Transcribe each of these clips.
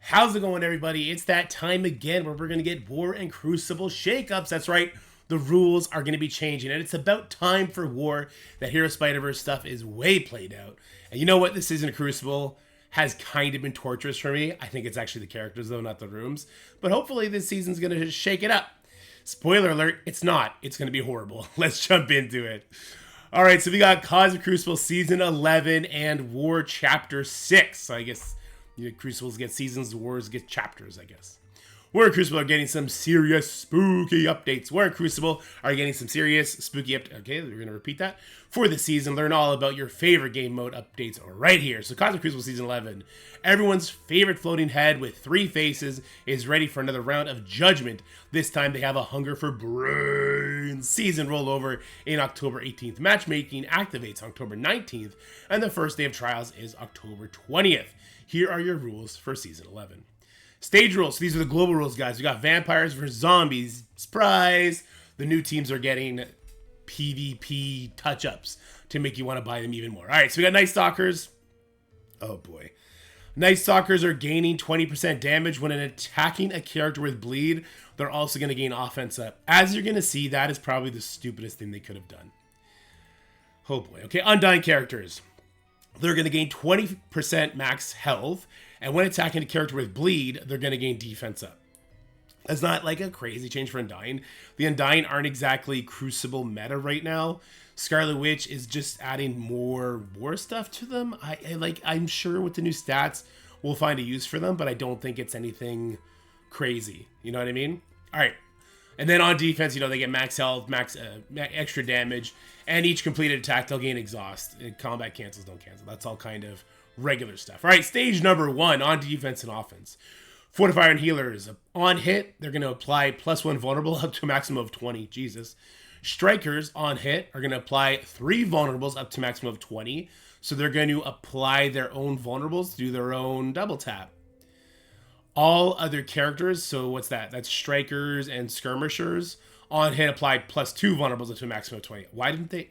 How's it going, everybody? It's that time again where we're going to get War and Crucible shakeups. That's right, the rules are going to be changing, and it's about time for War. That Hero Spider-Verse stuff is way played out. And you know what? This season of Crucible has kind of been torturous for me. I think it's actually the characters, though, not the rooms. But hopefully this season's going to shake it up. Spoiler alert, it's not. It's going to be horrible. Let's jump into it. All right, so we got Cosmic Crucible Season 11 and War Chapter 6. So I guess Crucibles get seasons, Wars get chapters, I guess. War and Crucible are getting some serious spooky updates. War and Crucible are getting some serious spooky updates. Okay, we're going to repeat that. For the season, learn all about your favorite game mode updates right here. So Cosmic Crucible Season 11. Everyone's favorite floating head with 3 faces is ready for another round of judgment. This time they have a hunger for brains. Season rollover in October 18th. Matchmaking activates October 19th. And the first day of trials is October 20th. Here are your rules for Season 11. Stage rules. So these are the global rules, guys. We got vampires versus zombies. Surprise! The new teams are getting PvP touch-ups to make you want to buy them even more. All right, so we got Nightstalkers. Oh, boy. Nightstalkers are gaining 20% damage when attacking a character with bleed. They're also going to gain offense up. As you're going to see, that is probably the stupidest thing they could have done. Oh, boy. Okay, Undying characters. They're going to gain 20% max health, and when attacking a character with bleed, they're going to gain defense up. That's not like a crazy change for Undying. The Undying aren't exactly Crucible meta right now. Scarlet Witch is just adding more war stuff to them. I'm sure with the new stats, we'll find a use for them, but I don't think it's anything crazy. You know what I mean? All right. And then on defense, they get max health, max extra damage, and each completed attack, they'll gain exhaust. Combat cancels, don't cancel. That's all kind of regular stuff. All right, stage number 1 on defense and offense. Fortifier and healers. On hit, they're going to apply +1 vulnerable up to a maximum of 20. Jesus. Strikers on hit are going to apply 3 vulnerables up to a maximum of 20. So they're going to apply their own vulnerables to do their own double tap. All other characters, so what's that? That's strikers and skirmishers. On hit, apply +2 vulnerables up to a maximum of 20. Why didn't they?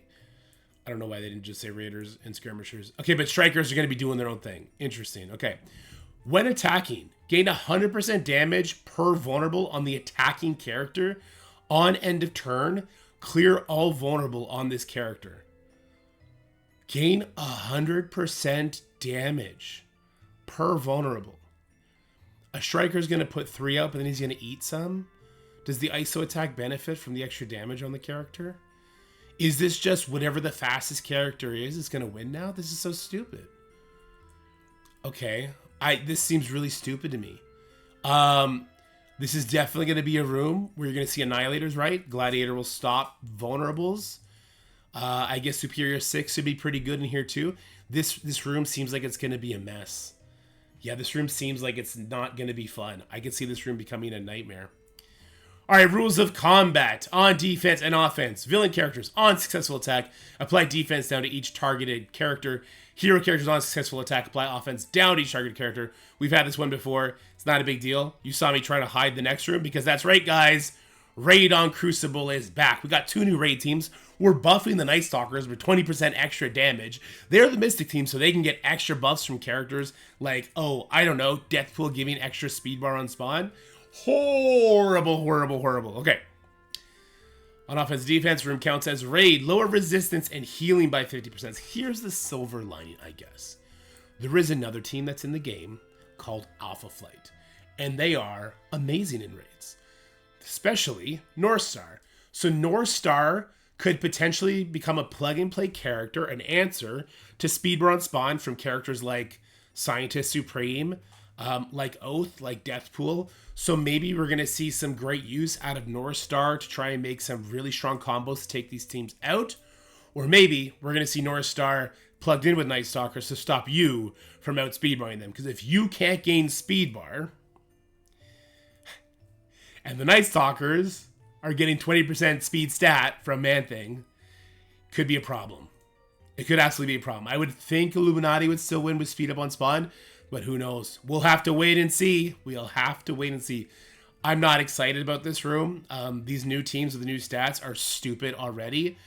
I don't know why they didn't just say raiders and skirmishers. Okay, but strikers are going to be doing their own thing. Interesting. Okay. When attacking, gain 100% damage per vulnerable on the attacking character. On end of turn, clear all vulnerable on this character. Gain 100% damage per vulnerable. A striker is going to put 3 out, but then he's going to eat some. Does the ISO attack benefit from the extra damage on the character? Is this just whatever the fastest character is going to win now? This is so stupid. Okay. This seems really stupid to me. This is definitely going to be a room where you're going to see Annihilators, right? Gladiator will stop vulnerables. I guess Superior 6 should be pretty good in here too. This room seems like it's going to be a mess. Yeah, this room seems like it's not going to be fun. I could see this room becoming a nightmare. All right, rules of combat on defense and offense. Villain characters on successful attack, apply defense down to each targeted character. Hero characters on successful attack, apply offense down to each targeted character. We've had this one before. It's not a big deal. You saw me trying to hide the next room because that's right, guys. Raid on Crucible is back. We got 2 new raid teams. We're buffing the Nightstalkers with 20% extra damage. They're the Mystic team, so they can get extra buffs from characters like, Deathpool giving extra speed bar on spawn. Horrible, horrible, horrible. Okay. On offense defense, room counts as raid. Lower resistance and healing by 50%. Here's the silver lining, I guess. There is another team that's in the game called Alpha Flight, and they are amazing in raids. Especially North Star. So North Star could potentially become a plug-and-play character, an answer to speedrun on spawn from characters like Scientist Supreme, like Oath, like Deathpool. So maybe we're going to see some great use out of North Star to try and make some really strong combos to take these teams out. Or maybe we're going to see North Star plugged in with Nightstalkers to stop you from out speedbarring them. Because if you can't gain speed bar, and the Nightstalkers are getting 20% speed stat from Man-Thing, could be a problem. It could absolutely be a problem. I would think Illuminati would still win with speed up on spawn, but who knows? We'll have to wait and see. We'll have to wait and see. I'm not excited about this room. These new teams with the new stats are stupid already.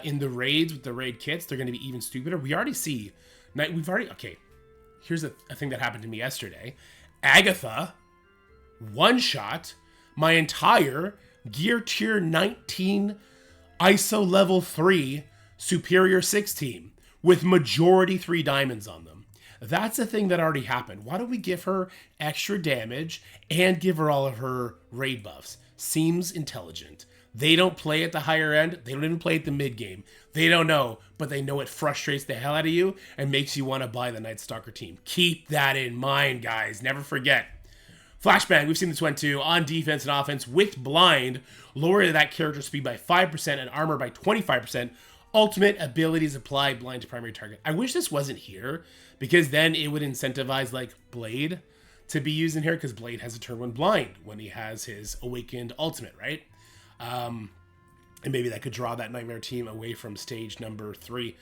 In the raids with the raid kits, they're going to be even stupider. We already see. Okay, here's a thing that happened to me yesterday. Agatha, one shot my entire Gear Tier 19 ISO Level 3 Superior 6 team with majority 3 diamonds on them. That's a thing that already happened. Why don't we give her extra damage and give her all of her raid buffs? Seems intelligent. They don't play at the higher end. They don't even play at the mid game. They don't know, but they know it frustrates the hell out of you and makes you want to buy the Nightstalker team. Keep that in mind, guys. Never forget. Flashbang, we've seen this one too. On defense and offense, with blind, lower that character's speed by 5% and armor by 25%. Ultimate abilities apply blind to primary target. I wish this wasn't here, because then it would incentivize like Blade to be used in here, because Blade has a turn 1 blind when he has his awakened ultimate, right? And maybe that could draw that Nightmare team away from stage number 3.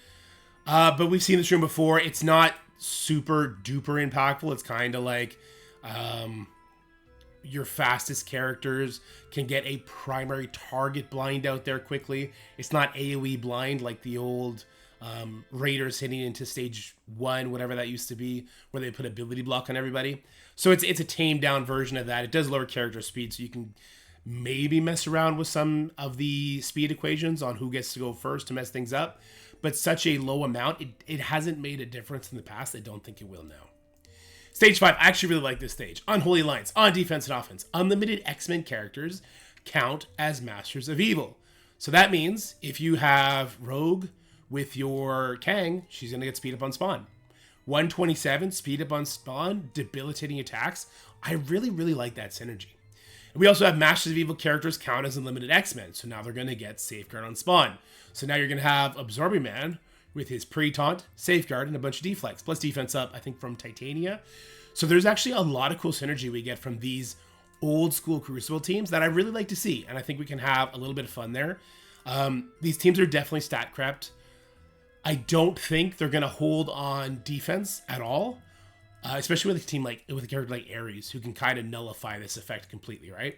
But we've seen this room before. It's not super duper impactful. It's kind of like your fastest characters can get a primary target blind out there quickly. It's not AoE blind like the old Raiders hitting into stage 1, whatever that used to be, where they put ability block on everybody. So it's a tamed down version of that. It does lower character speed, so you can maybe mess around with some of the speed equations on who gets to go first to mess things up. But such a low amount, it hasn't made a difference in the past. I don't think it will now. Stage 5, I actually really like this stage. Unholy Alliance, on defense and offense. Unlimited X-Men characters count as Masters of Evil. So that means if you have Rogue with your Kang, she's going to get speed up on spawn. 127, speed up on spawn, debilitating attacks. I really, really like that synergy. And we also have Masters of Evil characters count as Unlimited X-Men. So now they're going to get Safeguard on spawn. So now you're going to have Absorbing Man with his pre-taunt, Safeguard, and a bunch of deflex, plus defense up, I think, from Titania. So there's actually a lot of cool synergy we get from these old school Crucible teams that I really like to see, and I think we can have a little bit of fun there. These teams are definitely stat crept. I don't think they're going to hold on defense at all, especially with a team like, with a character like Ares, who can kind of nullify this effect completely, right?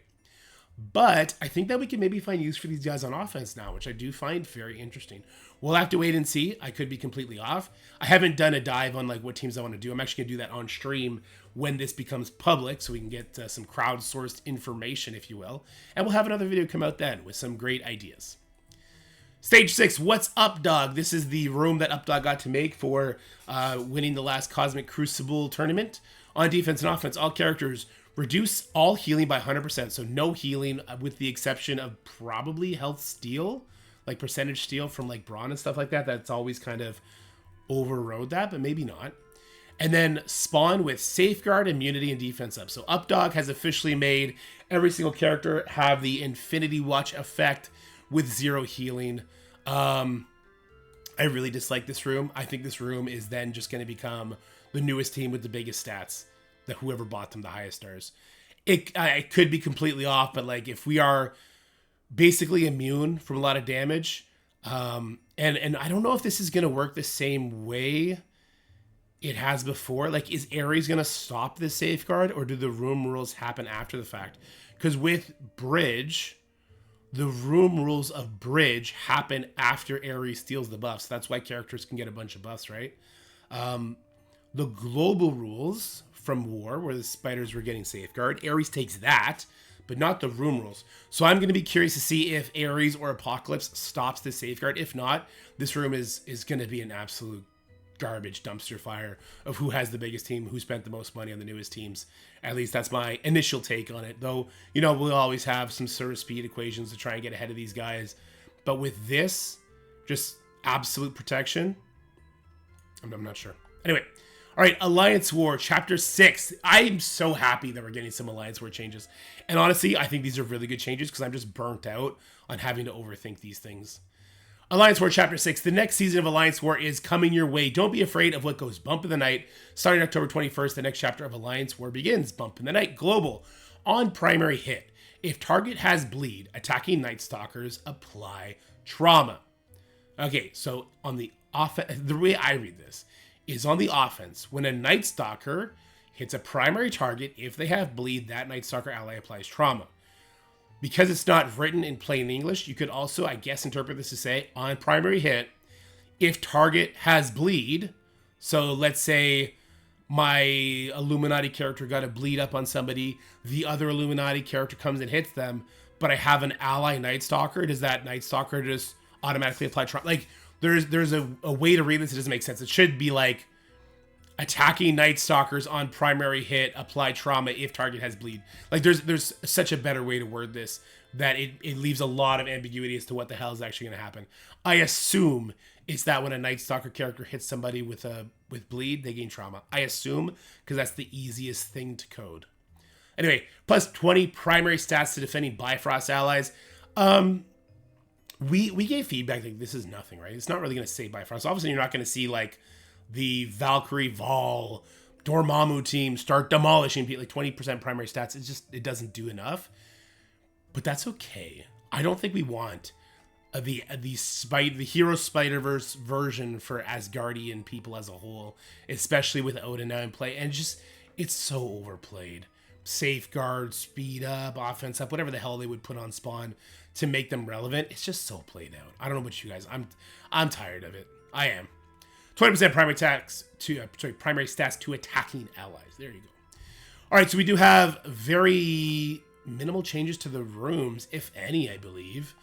But I think that we can maybe find use for these guys on offense now, which I do find very interesting. We'll have to wait and see. I could be completely off. I haven't done a dive on like what teams I want to do. I'm actually going to do that on stream when this becomes public, so we can get some crowdsourced information, if you will. And we'll have another video come out then with some great ideas. Stage 6, what's up, dog? This is the room that Updog got to make for winning the last Cosmic Crucible tournament. On defense and offense, all characters reduce all healing by 100%, so no healing with the exception of probably health steal, like percentage steal from like Braun and stuff like that. That's always kind of overrode that, but maybe not. And then spawn with Safeguard, immunity, and defense up. So Updog has officially made every single character have the Infinity Watch effect with 0 healing. I really dislike this room. I think this room is then just going to become the newest team with the biggest stats, that whoever bought them the highest stars. I could be completely off, but like if we are basically immune from a lot of damage, and I don't know if this is going to work the same way it has before. Like, is Ares going to stop the Safeguard, or do the room rules happen after the fact? Because with Bridge, the room rules of Bridge happen after Ares steals the buffs. That's why characters can get a bunch of buffs, right? The global rules from War, where the spiders were getting Safeguard, Ares takes that, but not the room rules. So I'm going to be curious to see if Ares or Apocalypse stops the Safeguard. If not, this room is going to be an absolute garbage dumpster fire of who has the biggest team, who spent the most money on the newest teams. At least that's my initial take on it. Though, you know, we'll always have some sort of speed equations to try and get ahead of these guys. But with this, just absolute protection, I'm not sure. Anyway. All right, Alliance War, Chapter 6. I'm so happy that we're getting some Alliance War changes. And honestly, I think these are really good changes because I'm just burnt out on having to overthink these things. Alliance War, Chapter 6. The next season of Alliance War is coming your way. Don't be afraid of what goes bump in the night. Starting October 21st, the next chapter of Alliance War begins. Bump in the night, global. On primary hit, if target has bleed, attacking Nightstalkers apply trauma. Okay, so on the way I read this is on the offense. When a Nightstalker hits a primary target, if they have bleed, that Nightstalker ally applies trauma. Because it's not written in plain English, you could also, I guess, interpret this to say, on primary hit, if target has bleed, so let's say my Illuminati character got a bleed up on somebody, the other Illuminati character comes and hits them, but I have an ally Nightstalker, does that Nightstalker just automatically apply trauma? Like, there's a way to read this, it doesn't make sense. It should be like, attacking Nightstalkers on primary hit, apply trauma if target has bleed. Like, there's such a better way to word this that it leaves a lot of ambiguity as to what the hell is actually going to happen. I assume it's that when a Nightstalker character hits somebody with bleed, they gain trauma. I assume, because that's the easiest thing to code. Anyway, plus 20 primary stats to defending Bifrost allies. We gave feedback like this is nothing, right? It's not really going to save Bifrost. Obviously, you're not going to see like the Valkyrie Vol Dormammu team start demolishing people. Like 20% primary stats. It doesn't do enough. But that's okay. I don't think we want the Hero Spider-Verse version for Asgardian people as a whole, especially with Odin now in play. And just, it's so overplayed. Safeguard, speed up, offense up, whatever the hell they would put on Spawn to make them relevant. It's just so played out. I don't know about you guys. I'm tired of it. I am. 20% primary stats to attacking allies. There you go. All right, so we do have very minimal changes to the rooms, if any, I believe.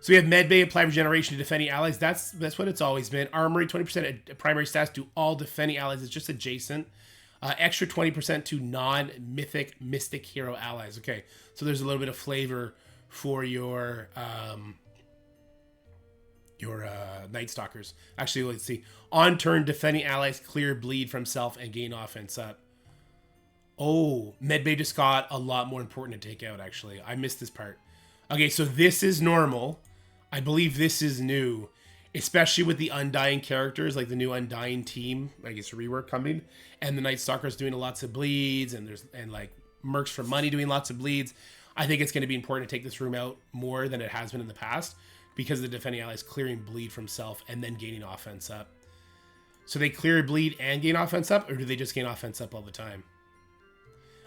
So we have Medbay apply regeneration to defending allies. That's what it's always been. Armory, 20% primary stats to all defending allies. It's just adjacent. Extra 20% to non-mythic mystic hero allies. Okay, so there's a little bit of flavor for your Nightstalkers. Actually, let's see. On turn, defending allies clear bleed from self and gain offense up. Oh, Medbay just got a lot more important to take out, actually. I missed this part. Okay, so this is normal. I believe this is new, especially with the Undying characters, like the new Undying team, I guess rework coming, and the Nightstalkers doing lots of bleeds, and like Mercs for Money doing lots of bleeds. I think it's going to be important to take this room out more than it has been in the past, because the defending allies clearing bleed from self and then gaining offense up. So they clear bleed and gain offense up, or do they just gain offense up all the time?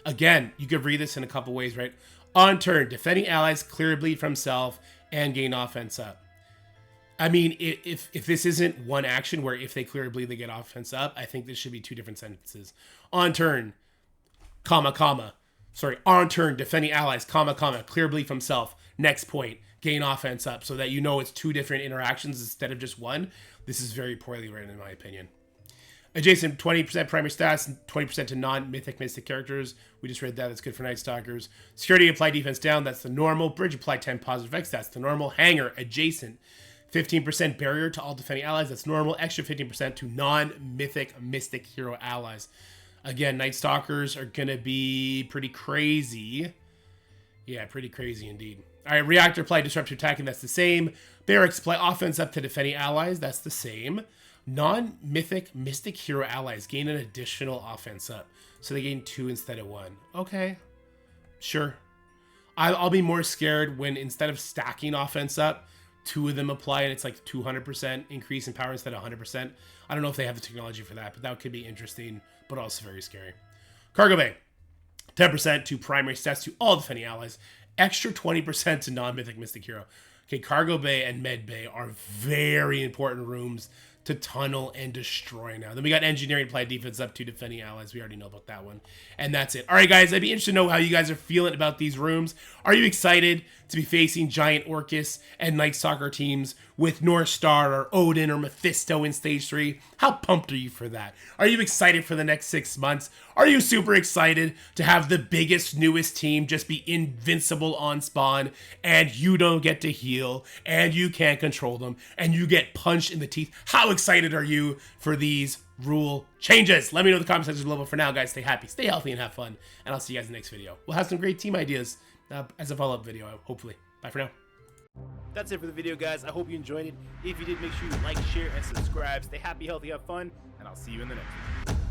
Again, you could read this in a couple ways, right? On turn, defending allies clear bleed from self and gain offense up. I mean, if this isn't one action where if they clear bleed, they get offense up, I think this should be two different sentences. On turn, on turn, defending allies, clear bleed from self. Next point, gain offense up, so that you know it's two different interactions instead of just one. This is very poorly written, in my opinion. Adjacent, 20% primary stats, 20% to non-mythic mystic characters. We just read that. That's good for Nightstalkers. Security, apply defense down. That's the normal. Bridge, apply 10 positive effects. That's the normal. Hanger, adjacent. 15% barrier to all defending allies. That's normal. Extra 15% to non-mythic mystic hero allies. Again, Nightstalkers are going to be pretty crazy. Yeah, pretty crazy indeed. All right, Reactor, apply disruptive attacking. That's the same. Barracks, apply offense up to defending allies. That's the same. Non-mythic mystic hero allies gain an additional offense up. So they gain 2 instead of 1. Okay. Sure. I'll be more scared when instead of stacking offense up, 2 of them apply and it's like 200% increase in power instead of 100%. I don't know if they have the technology for that, but that could be interesting, but also very scary. Cargo Bay. 10% to primary stats to all defending allies. Extra 20% to non-mythic mystic hero. Okay, Cargo Bay and Med Bay are very important rooms to tunnel and destroy now. Then we got engineering, apply defense up to defending allies. We already know about that one. And that's it. All right, guys, I'd be interested to know how you guys are feeling about these rooms. Are you excited to be facing Giant Orcus and Nightstalker teams with North Star or Odin or Mephisto in Stage 3? How pumped are you for that? Are you excited for the next 6 months? Are you super excited to have the biggest, newest team just be invincible on spawn and you don't get to heal and you can't control them and you get punched in the teeth? How excited are you for these rule changes? Let me know in the comment section below. But for now, guys, stay happy, stay healthy, and have fun. And I'll see you guys in the next video. We'll have some great team ideas as a follow-up video, hopefully. Bye for now. That's it for the video, guys. I hope you enjoyed it. If you did, make sure you like, share, and subscribe. Stay happy, healthy, have fun, and I'll see you in the next one.